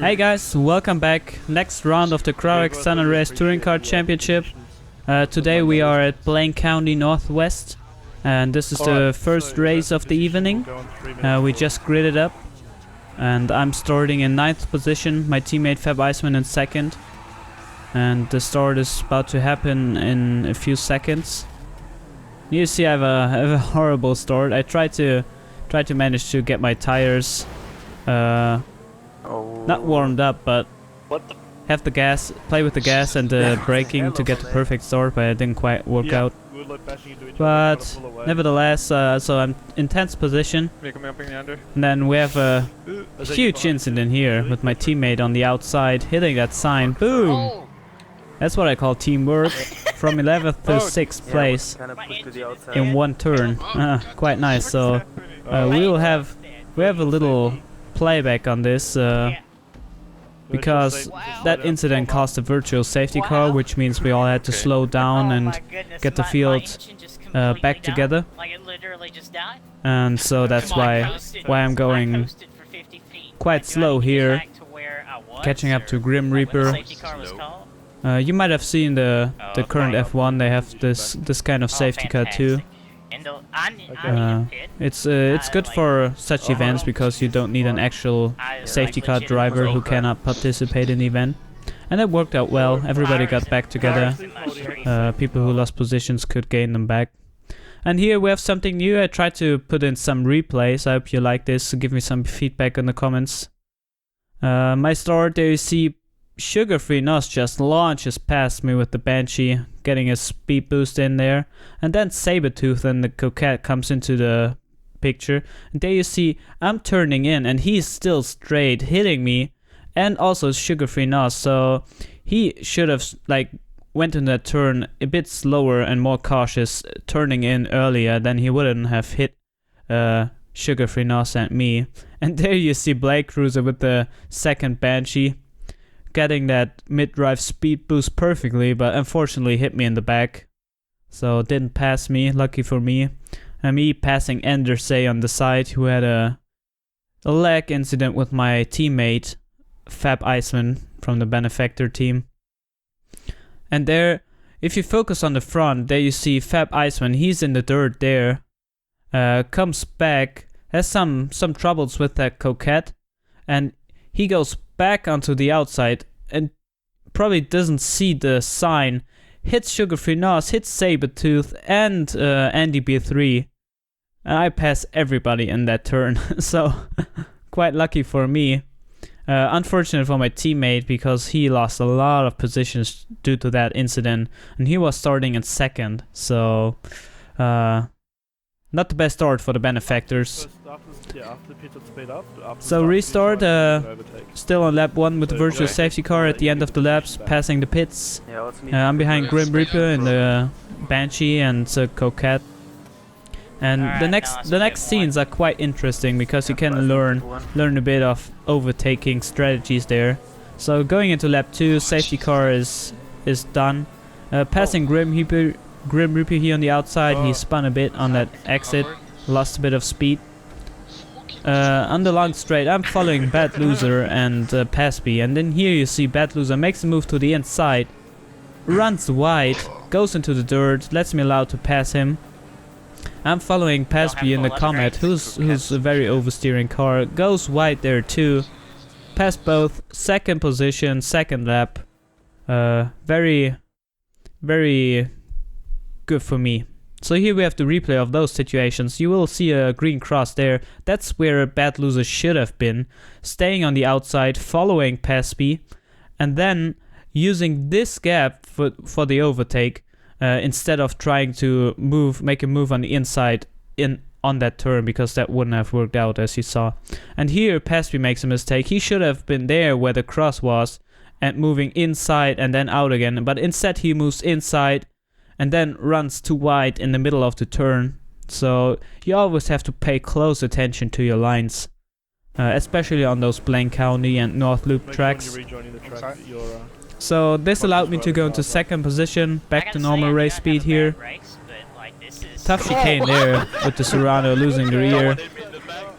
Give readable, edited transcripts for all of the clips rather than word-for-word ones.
Hey guys, welcome back. Next round of the Crowex San Andreas Touring Car Championship. Today we are at Blaine County Northwest, and this is the first race of the evening. We just gridded up, and I'm starting in 9th position. My teammate Fab Iceman in 2nd, and the start is about to happen in a few seconds. You see, I have a horrible start. I tried to manage to get my tires not warmed up, but have the gas, play with the gas and the braking to get the perfect start, but it didn't quite work out. But nevertheless, so I'm in 10th position, and then we have a huge incident here with my teammate on the outside hitting that sign. Boom! That's what I call teamwork. From 11th to 6th place in one turn. Quite nice. So we have a little playback on this because that incident caused a virtual safety car, which means we all had to slow down and get the field back together. And so that's why I'm going quite slow here, catching up to Grim Reaper. You might have seen the current F1. They have this kind of safety car too. It's good for such events because you don't need an actual safety car driver who cannot participate in the event. And it worked out well. Everybody got back together. People who lost positions could gain them back. And here we have something new. I tried to put in some replays. I hope you like this. Give me some feedback in the comments. My start, there you see Sugar-Free Nos just launches past me with the Banshee, getting a speed boost in there, and then Sabertooth and the Coquette comes into the picture, and there you see I'm turning in and he's still straight hitting me, and also Sugar-Free Nos, so he should have went in that turn a bit slower and more cautious, turning in earlier, then he wouldn't have hit Sugar-Free Nos and me. And there you see Blake Cruiser with the second Banshee, getting that mid-drive speed boost perfectly, but unfortunately hit me in the back. So didn't pass me, lucky for me. And me passing Endersay on the side, who had a lag incident with my teammate Fab Iceman from the Benefactor team. And there, if you focus on the front, there you see Fab Iceman, he's in the dirt there. Comes back, has some troubles with that Coquette, and he goes back onto the outside and probably doesn't see the sign, hits Sugar-Free Nos, hits Sabertooth and Andy B3, and I pass everybody in that turn. So quite lucky for me. Unfortunate for my teammate because he lost a lot of positions due to that incident, and he was starting in 2nd, so not the best start for the Benefactors. So restart, still on lap 1 with the virtual safety car at the end of the laps, passing the pits. I'm behind Grim Reaper in the Banshee and Coquette. And the next scenes are quite interesting because you can learn a bit of overtaking strategies there. So going into lap 2, safety car is done. Passing Grim Reaper here on the outside, he spun a bit on that exit, lost a bit of speed. On the long straight, I'm following Bad Loser and Pasby, and then here you see Bad Loser makes a move to the inside, runs wide, goes into the dirt, lets me allow to pass him. I'm following Pasby in the Comet, who's a very oversteering car, goes wide there too. Pass both, 2nd position, 2nd lap. Very good for me. So here we have the replay of those situations. You will see a green cross there. That's where a Bad Loser should have been. Staying on the outside, following Pasby, and then using this gap for the overtake instead of trying to make a move on the inside on that turn, because that wouldn't have worked out, as you saw. And here Pasby makes a mistake. He should have been there where the cross was and moving inside and then out again, but instead he moves inside and then runs too wide in the middle of the turn. So you always have to pay close attention to your lines, especially on those Blaine County and North Loop tracks. So this allowed me to go into 2nd position, back to normal race speed here. Tough chicane there with the Serrano losing the rear.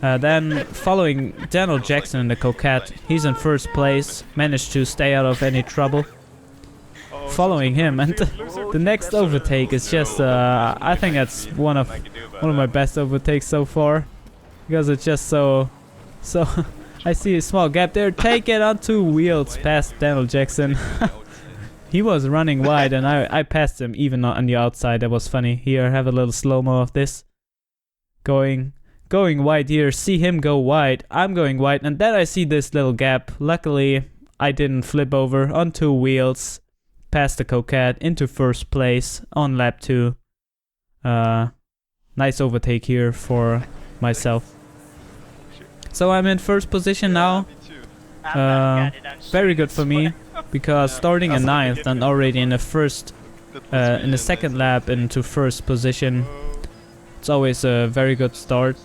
Then following Daniel Jackson in the Coquette, he's in first place, managed to stay out of any trouble. Following him, and the next overtake is just I think that's one of my best overtakes so far, because it's just so I see a small gap there. Take it on 2 wheels past Daniel Jackson. He was running wide and I passed him even on the outside. That was funny. Here, have a little slow-mo of this. Going wide here, see him go wide, I'm going wide, and then I see this little gap. Luckily I didn't flip over on 2 wheels, past the Coquette into first place on lap 2. Nice overtake here for myself. So I'm in first position now. Very good for me, because starting in 9th and already in the second lap into first position, it's always a very good start.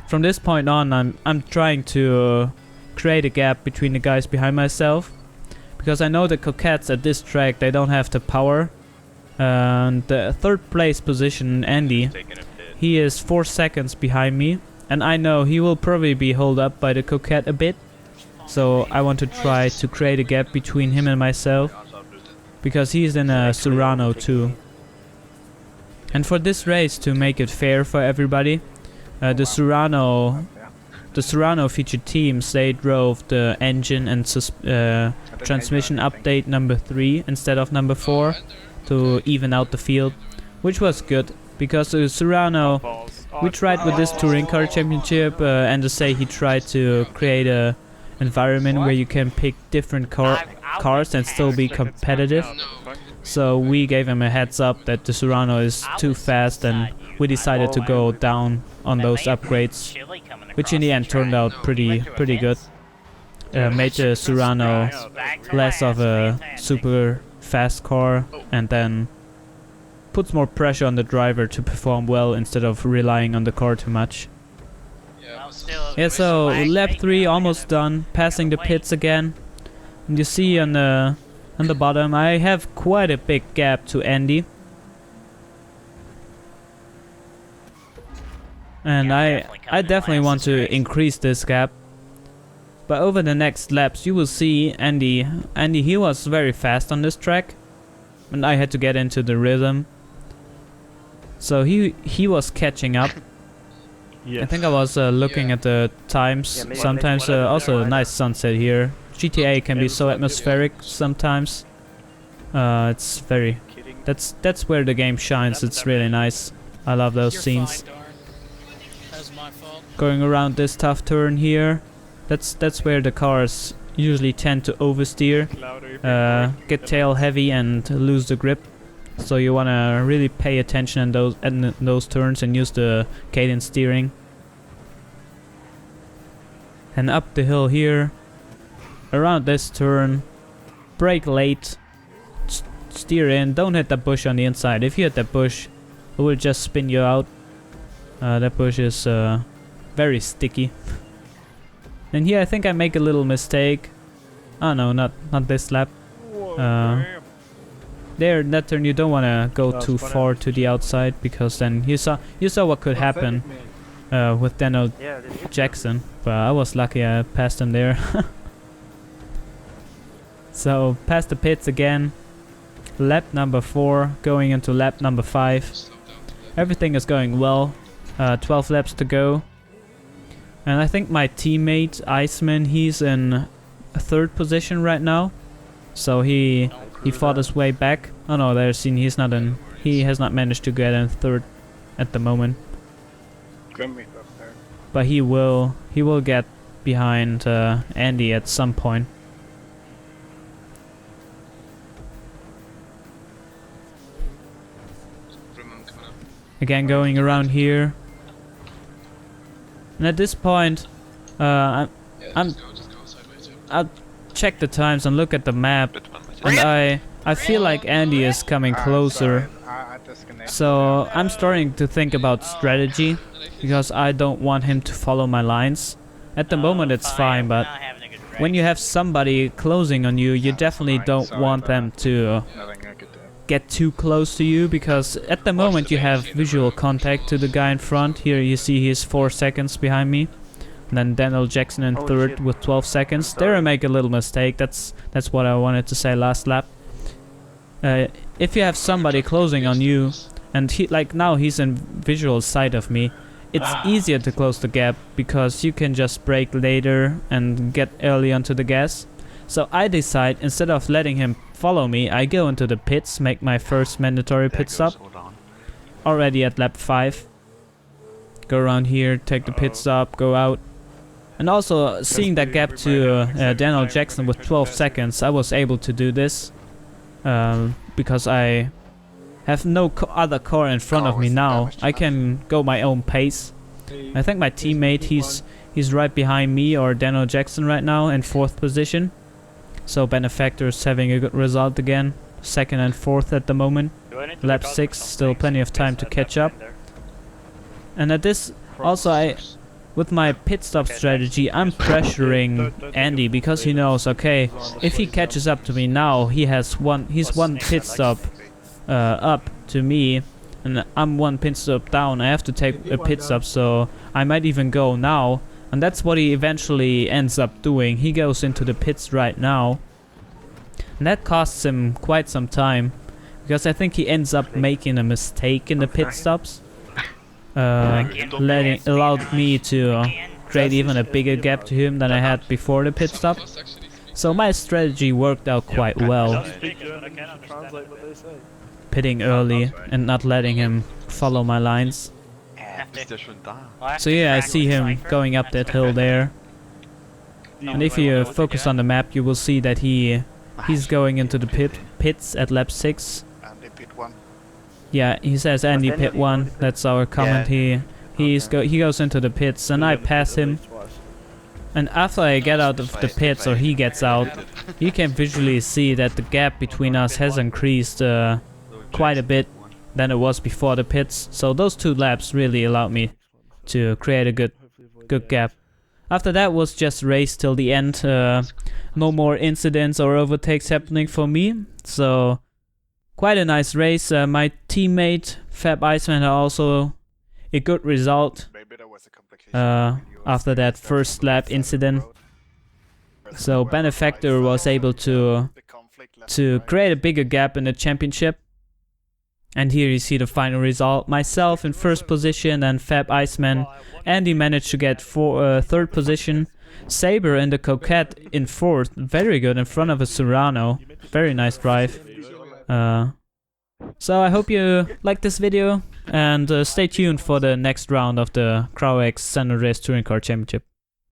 From this point on, I'm trying to create a gap between the guys behind myself, because I know the Coquettes at this track, they don't have the power. And the 3rd place position, Andy, he is 4 seconds behind me, and I know he will probably be held up by the Coquette a bit. So I want to try to create a gap between him and myself, because he's in a Serrano too. And for this race, to make it fair for everybody, the Serrano featured teams, they drove the engine and transmission update number 3 instead of number 4 to even out the field, which was good, because the Serrano, we tried with this touring car championship, and to say he tried to create a environment where you can pick different cars and still be competitive. So we gave him a heads up that the Serrano is too fast, and we decided to go down on those upgrades, which in the end turned out pretty good. Made the Serrano less of a super fast car, and then puts more pressure on the driver to perform well instead of relying on the car too much. Yeah, so lap 3 almost done, passing the pits again. And you see on the bottom, I have quite a big gap to Andy. And I definitely want to increase this gap. But over the next laps you will see Andy, he was very fast on this track, and I had to get into the rhythm. So he was catching up. Yes. I think I was looking at the times. Sometimes also a nice sunset here. GTA can be so atmospheric sometimes. It's very... That's where the game shines. It's really nice. I love those scenes. Going around this tough turn here. That's where the cars usually tend to oversteer, get tail heavy and lose the grip. So you wanna really pay attention in those turns and use the cadence steering. And up the hill here, around this turn, brake late, steer in, don't hit that bush on the inside. If you hit that bush, it will just spin you out. That bush is very sticky. And here I think I make a little mistake. Oh no, not this lap. There, in that turn you don't want to go too far to the outside, because then you saw what could happen with Daniel Jackson. But I was lucky I passed him there. So past the pits again. Lap number 4, going into lap number 5. Everything is going well. 12 laps to go. And I think my teammate Iceman, he's in 3rd position right now. So he fought his way back. Oh no, there's he has not managed to get in 3rd at the moment. But he will get behind Andy at some point. Again, going around here. And at this point, I'll check the times and look at the map, and I feel like Andy is coming closer. So I'm starting to think about strategy, because I don't want him to follow my lines. At the moment it's fine, but when you have somebody closing on you, you definitely don't want them to get too close to you, because at the moment you have visual contact to the guy in front. Here you see he's 4 seconds behind me. And then Daniel Jackson in third with 12 seconds. There I make a little mistake. That's what I wanted to say last lap. If you have somebody closing on you, and he, like now he's in visual sight of me, it's easier to close the gap because you can just brake later and get early onto the gas. So I decide, instead of letting him follow me, I go into the pits, make my first mandatory pit stop. Already at lap 5. Go around here, take the pit stop, go out. And also, seeing that gap to Daniel Jackson with 12 seconds, I was able to do this. Because I have no other car in front of me now. I can go my own pace. I think my teammate, he's right behind me or Daniel Jackson right now in 4th position. So Benefactor is having a good result again. 2nd and 4th at the moment. Lap 6, still plenty of time to catch up. And at this, also with my pit stop strategy, I'm pressuring Andy because he knows, okay, if he catches up to me now, he's one pit stop up to me, and I'm one pit stop down. I have to take a pit stop, so I might even go now. And that's what he eventually ends up doing. He goes into the pits right now. And that costs him quite some time, because I think he ends up making a mistake in the pit stops. Allowed me to create even a bigger gap to him than I had before the pit stop. So my strategy worked out quite well. Pitting early and not letting him follow my lines. So yeah, I see him going up that hill there. And if you focus on the map, you will see that he's going into the pits at lap 6. Yeah, he says Andy pit 1. That's our comment. He goes into the pits and I pass him. And after I get out of the pits, or he gets out, you can visually see that the gap between us has increased quite a bit than it was before the pits. So those 2 laps really allowed me to create a good gap. After that was just race till the end. No more incidents or overtakes happening for me. So quite a nice race. My teammate Fab Iceman had also a good result after that first lap incident. So Benefactor was able to create a bigger gap in the championship. And here you see the final result. Myself in 1st position and Fab Iceman. Andy managed to get 3rd position. Saber in the Coquette in 4th. Very good, in front of a Serrano. Very nice drive. So I hope you liked this video, and stay tuned for the next round of the Crowex San Andreas Touring Car Championship.